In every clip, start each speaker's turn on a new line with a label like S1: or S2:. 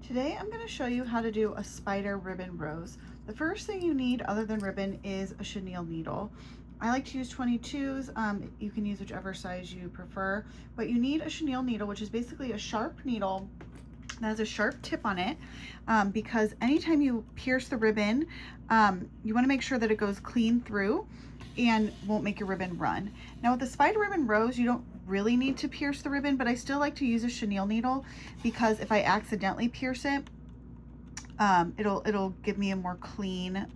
S1: Today I'm going to show you how to do a spider ribbon rose. The first thing you need other than ribbon is a chenille needle. I like to use 22s, you can use whichever size you prefer, but you need a chenille needle, which is basically a sharp needle that has a sharp tip on it, because anytime you pierce the ribbon, you want to make sure that it goes clean through and won't make your ribbon run. Now with the spider ribbon rose, you don't really need to pierce the ribbon, but I still like to use a chenille needle because if I accidentally pierce it, it'll give me a more clean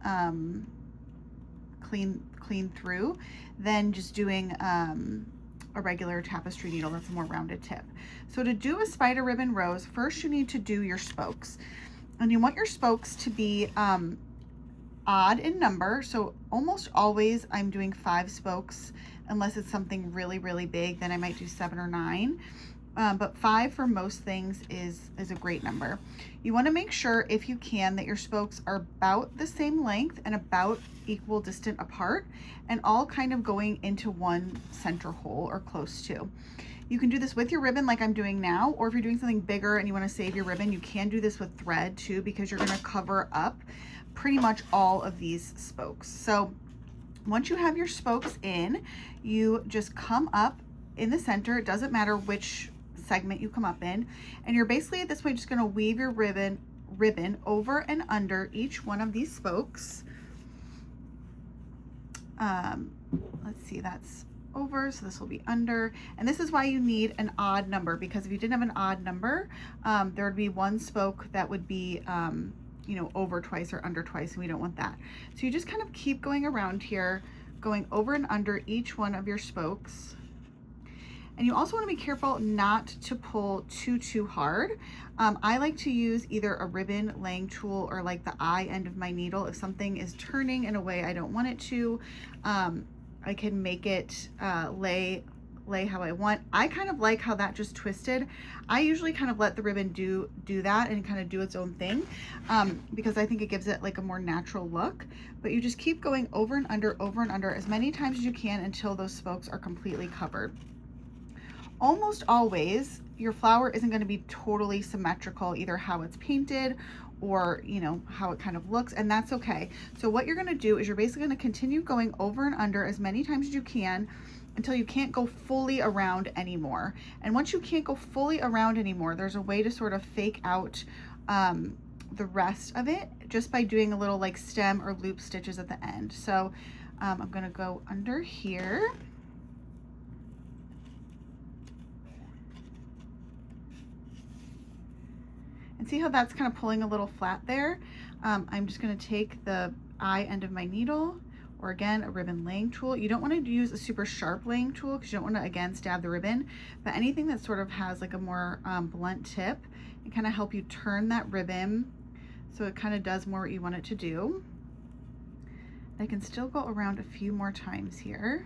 S1: through than just doing a regular tapestry needle that's a more rounded tip. So to do a spider ribbon rose, first you need to do your spokes, and you want your spokes to be odd in number. So almost always I'm doing 5 spokes, unless it's something really, really big, then I might do 7 or 9. But 5 for most things is a great number. You want to make sure, if you can, that your spokes are about the same length and about equal distant apart, and all kind of going into one center hole or close to. You can do this with your ribbon like I'm doing now, or if you're doing something bigger and you want to save your ribbon, you can do this with thread too, because you're going to cover up pretty much all of these spokes. So once you have your spokes in, you just come up in the center. It doesn't matter which segment you come up in, and you're basically at this point just going to weave your ribbon over and under each one of these spokes. Let's see, that's over, so this will be under, and this is why you need an odd number, because if you didn't have an odd number, there would be one spoke that would be you know, over twice or under twice, and we don't want that. So you just kind of keep going around here, going over and under each one of your spokes. And you also want to be careful not to pull too hard. I like to use either a ribbon laying tool or like the eye end of my needle. If something is turning in a way I don't want it to, I can make it lay how I want. I kind of like how that just twisted. I usually kind of let the ribbon do that and kind of do its own thing, because I think it gives it like a more natural look. But you just keep going over and under as many times as you can until those spokes are completely covered. Almost always your flower isn't going to be totally symmetrical, either how it's painted or, you know, how it kind of looks, and that's okay. So what you're going to do is you're basically going to continue going over and under as many times as you can until you can't go fully around anymore. And once you can't go fully around anymore, there's a way to sort of fake out the rest of it just by doing a little like stem or loop stitches at the end. So I'm going to go under here. And see how that's kind of pulling a little flat there? I'm just going to take the eye end of my needle, or again, a ribbon laying tool. You don't want to use a super sharp laying tool because you don't want to, again, stab the ribbon, but anything that sort of has like a more blunt tip and kind of help you turn that ribbon so it kind of does more what you want it to do. I can still go around a few more times here.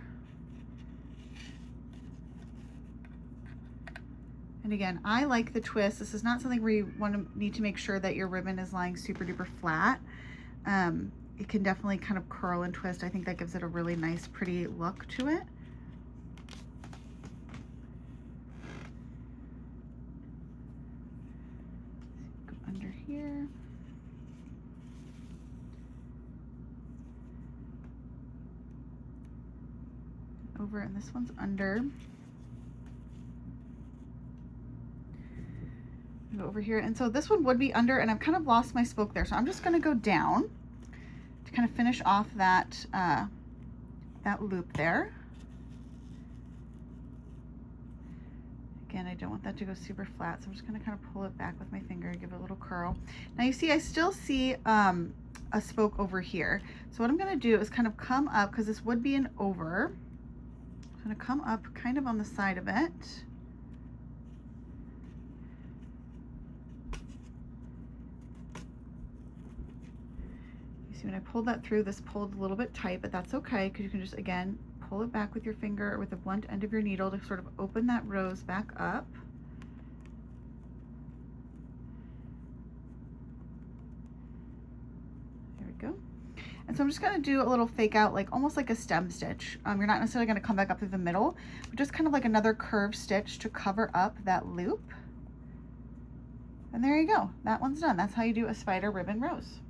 S1: And again, I like the twist. This is not something where you need to make sure that your ribbon is lying super duper flat. It can definitely kind of curl and twist. I think that gives it a really nice, pretty look to it. Go under here. Over, and this one's under. Go over here, and so this one would be under, and I've kind of lost my spoke there, so I'm just going to go down to kind of finish off that that loop there. Again, I don't want that to go super flat, so I'm just going to kind of pull it back with my finger and give it a little curl. Now you see I still see a spoke over here, so what I'm going to do is kind of come up, because this would be an over. I'm going to come up kind of on the side of it. When I pulled that through, this pulled a little bit tight, but that's okay, because you can just, again, pull it back with your finger or with the blunt end of your needle to sort of open that rose back up. There we go. And so I'm just going to do a little fake out, like almost like a stem stitch. You're not necessarily going to come back up through the middle, but just kind of like another curved stitch to cover up that loop. And there you go. That one's done. That's how you do a spider ribbon rose.